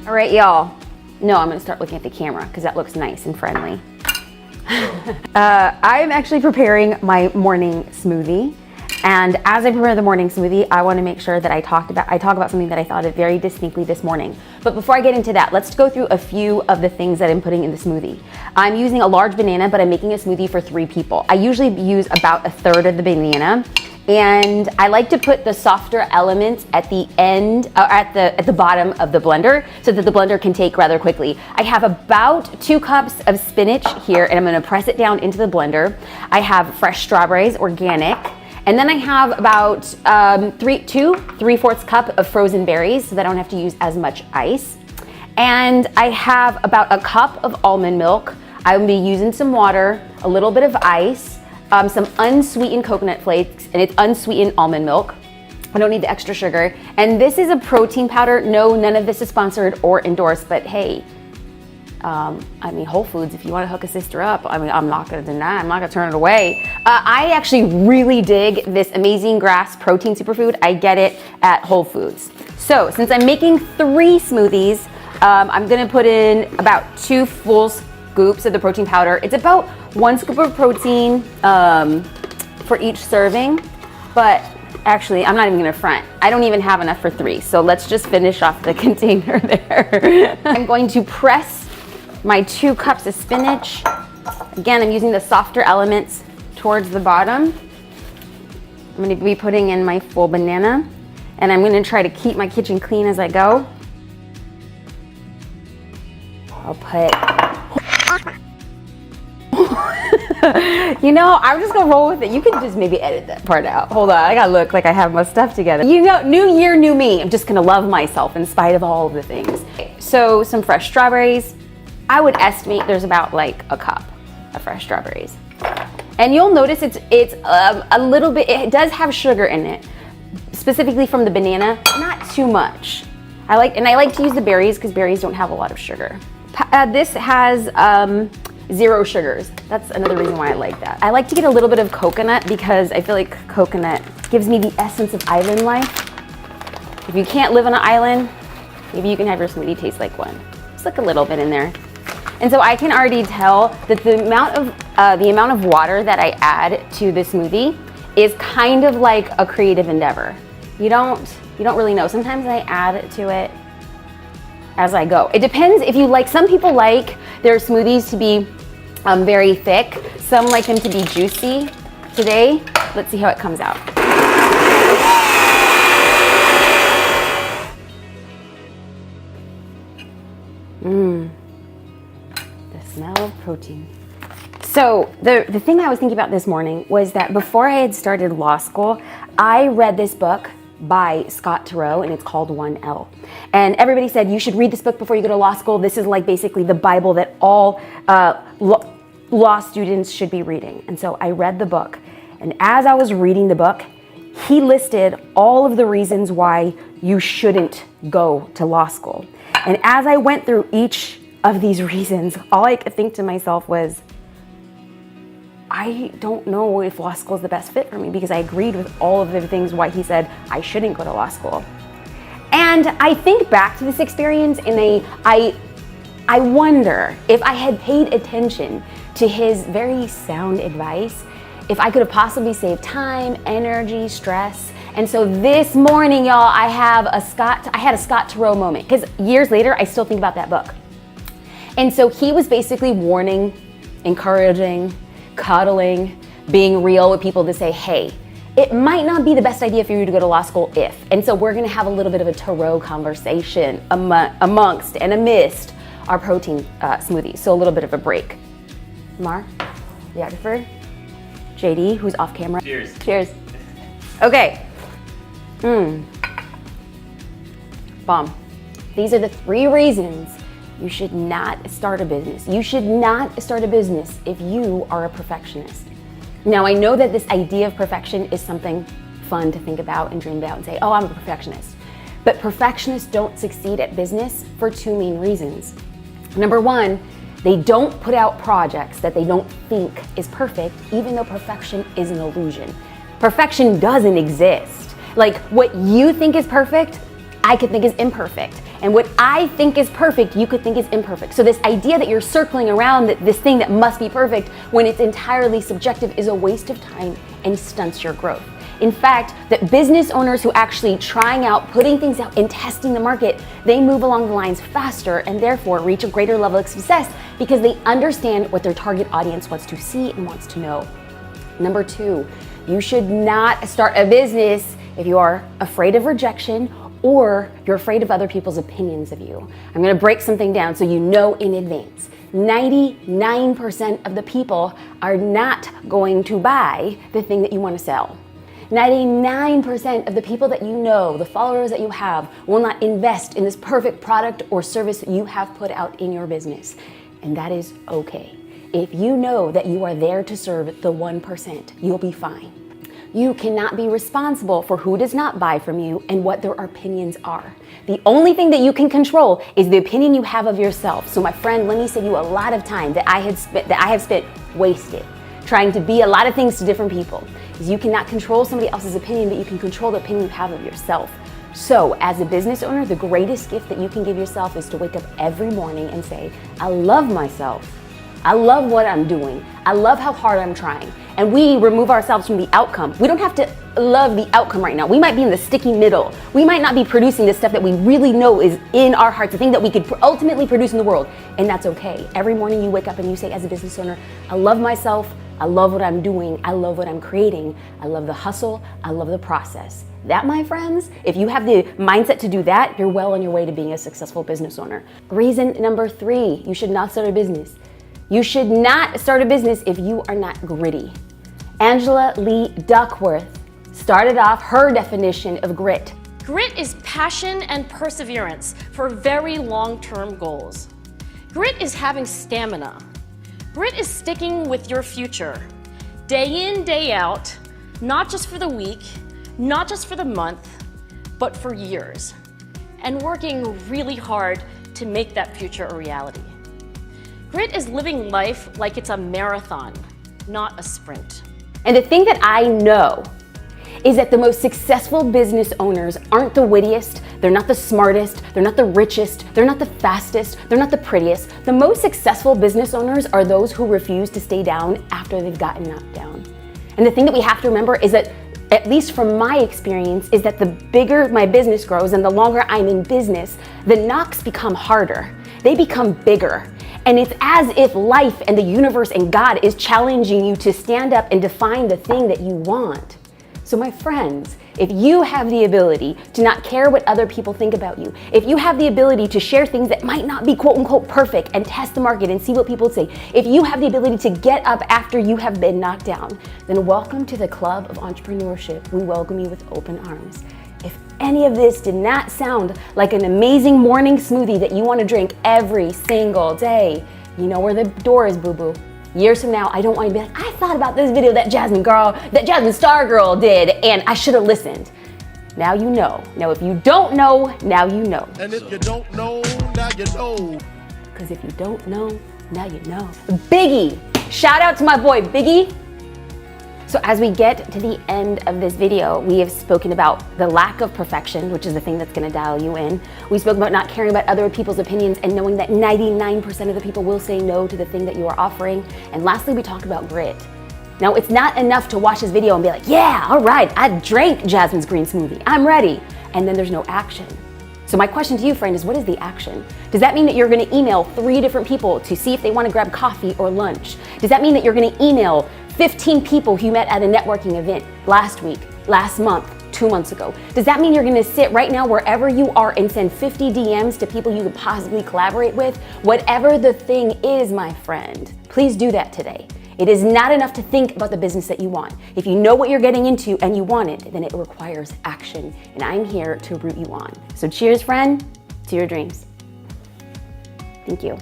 All right, y'all. No, I'm gonna start looking at the camera because that looks nice and friendly. I'm actually preparing my morning smoothie. And as I prepare the morning smoothie, I want to make sure that I talk about something that I thought of very distinctly this morning. But before I get into that, let's go through a few of the things that I'm putting in the smoothie. I'm using a large banana, but I'm making a smoothie for 3 people. I usually use about 1/3 of the banana. And I like to put the softer elements at the end, or at the bottom of the blender, so that the blender can take rather quickly. I have about 2 cups of spinach here, and I'm gonna press it down into the blender. I have fresh strawberries, organic. And then I have about 3/4 cup of frozen berries so that I don't have to use as much ice. And I have about 1 cup of almond milk. I will be using some water, a little bit of ice, some unsweetened coconut flakes, and it's unsweetened almond milk. I don't need the extra sugar. And this is a protein powder. No, none of this is sponsored or endorsed, but hey, I mean, Whole Foods, if you want to hook a sister up, I mean, I'm not going to deny, I'm not going to turn it away. I actually really dig this Amazing Grass protein superfood. I get it at Whole Foods. So since I'm making 3 smoothies, I'm going to put in about 2 full scoops of the protein powder. It's about 1 scoop of protein for each serving, but actually, I'm not even gonna front. I don't even have enough for 3, so let's just finish off the container there. I'm going to press my 2 cups of spinach. Again, I'm using the softer elements towards the bottom. I'm gonna be putting in my full banana, and I'm gonna try to keep my kitchen clean as I go. I'll put, you know, I'm just gonna roll with it. You can just maybe edit that part out. Hold on, I gotta look like I have my stuff together. You know, new year, new me. I'm just gonna love myself in spite of all of the things. So some fresh strawberries. I would estimate there's about like 1 cup of fresh strawberries. And you'll notice it's a little bit, it does have sugar in it, specifically from the banana, not too much. I like to use the berries because berries don't have a lot of sugar. This has 0 sugars. That's another reason why I like that. I like to get a little bit of coconut because I feel like coconut gives me the essence of island life. If you can't live on an island, maybe you can have your smoothie taste like one. Just like a little bit in there. And so I can already tell that the amount of water that I add to the smoothie is kind of like a creative endeavor. You don't really know. Sometimes I add to it as I go. It depends if you like, some people like their smoothies to be very thick. Some like them to be juicy. Today, let's see how it comes out. The smell of protein. So the thing I was thinking about this morning was that before I had started law school, I read this book by Scott Turow, and it's called 1L. And everybody said, you should read this book before you go to law school. This is like basically the Bible that all law students should be reading. And so I read the book. And as I was reading the book, he listed all of the reasons why you shouldn't go to law school. And as I went through each of these reasons, all I could think to myself was, I don't know if law school is the best fit for me, because I agreed with all of the things why he said I shouldn't go to law school. And I think back to this experience and I wonder if I had paid attention to his very sound advice, if I could have possibly saved time, energy, stress. And so this morning, y'all, I had a Scott Turow moment, because years later, I still think about that book. And so he was basically warning, encouraging, cuddling, being real with people to say, hey, it might not be the best idea for you to go to law school if. And so we're gonna have a little bit of a Turow conversation amongst and amidst our protein smoothies. So a little bit of a break. Mar, videographer, JD, who's off camera. Cheers. Cheers. Okay. Bomb. These are the 3 reasons you should not start a business. You should not start a business if you are a perfectionist. Now, I know that this idea of perfection is something fun to think about and dream about and say, oh, I'm a perfectionist. But perfectionists don't succeed at business for 2 main reasons. Number 1, they don't put out projects that they don't think is perfect, even though perfection is an illusion. Perfection doesn't exist. Like, what you think is perfect, I could think is imperfect. And what I think is perfect, you could think is imperfect. So this idea that you're circling around this thing that must be perfect when it's entirely subjective is a waste of time and stunts your growth. In fact, that business owners who actually trying out, putting things out and testing the market, they move along the lines faster and therefore reach a greater level of success because they understand what their target audience wants to see and wants to know. Number 2, you should not start a business if you are afraid of rejection or you're afraid of other people's opinions of you. I'm gonna break something down so you know in advance. 99% of the people are not going to buy the thing that you wanna sell. 99% of the people that you know, the followers that you have, will not invest in this perfect product or service that you have put out in your business. And that is okay. If you know that you are there to serve the 1%, you'll be fine. You cannot be responsible for who does not buy from you and what their opinions are. The only thing that you can control is the opinion you have of yourself. So my friend, let me save you a lot of time that I have spent wasted trying to be a lot of things to different people. Is you cannot control somebody else's opinion, but you can control the opinion you have of yourself. So as a business owner, the greatest gift that you can give yourself is to wake up every morning and say, I love myself. I love what I'm doing. I love how hard I'm trying. And we remove ourselves from the outcome. We don't have to love the outcome right now. We might be in the sticky middle. We might not be producing the stuff that we really know is in our hearts, the thing that we could ultimately produce in the world. And that's okay. Every morning you wake up and you say, as a business owner, I love myself. I love what I'm doing. I love what I'm creating. I love the hustle. I love the process. That, my friends, if you have the mindset to do that, you're well on your way to being a successful business owner. Reason number 3, you should not start a business. You should not start a business if you are not gritty. Angela Lee Duckworth started off her definition of grit. Grit is passion and perseverance for very long-term goals. Grit is having stamina. Grit is sticking with your future, day in, day out, not just for the week, not just for the month, but for years, and working really hard to make that future a reality. Grit is living life like it's a marathon, not a sprint. And the thing that I know is that the most successful business owners aren't the wittiest, they're not the smartest, they're not the richest, they're not the fastest, they're not the prettiest. The most successful business owners are those who refuse to stay down after they've gotten knocked down. And the thing that we have to remember is that, at least from my experience, is that the bigger my business grows and the longer I'm in business, the knocks become harder. They become bigger. And it's as if life and the universe and God is challenging you to stand up and define the thing that you want. So my friends, if you have the ability to not care what other people think about you, if you have the ability to share things that might not be quote unquote perfect and test the market and see what people say, if you have the ability to get up after you have been knocked down, then welcome to the club of entrepreneurship. We welcome you with open arms. If any of this did not sound like an amazing morning smoothie that you want to drink every single day, you know where the door is, boo-boo. Years from now, I don't want you to be like, I thought about this video that Jasmine Star Girl did, and I should have listened. Now you know. Now if you don't know, now you know. And if you don't know, now you know. Because if you don't know, now you know. Biggie! Shout out to my boy, Biggie. So as we get to the end of this video, we have spoken about the lack of perfection, which is the thing that's gonna dial you in. We spoke about not caring about other people's opinions and knowing that 99% of the people will say no to the thing that you are offering. And lastly, we talked about grit. Now, it's not enough to watch this video and be like, yeah, all right, I drank Jasmine's green smoothie, I'm ready. And then there's no action. So my question to you, friend, is what is the action? Does that mean that you're gonna email 3 different people to see if they wanna grab coffee or lunch? Does that mean that you're gonna email 15 people who you met at a networking event last week, last month, 2 months ago? Does that mean you're gonna sit right now wherever you are and send 50 DMs to people you could possibly collaborate with? Whatever the thing is, my friend, please do that today. It is not enough to think about the business that you want. If you know what you're getting into and you want it, then it requires action. And I'm here to root you on. So cheers, friend, to your dreams. Thank you.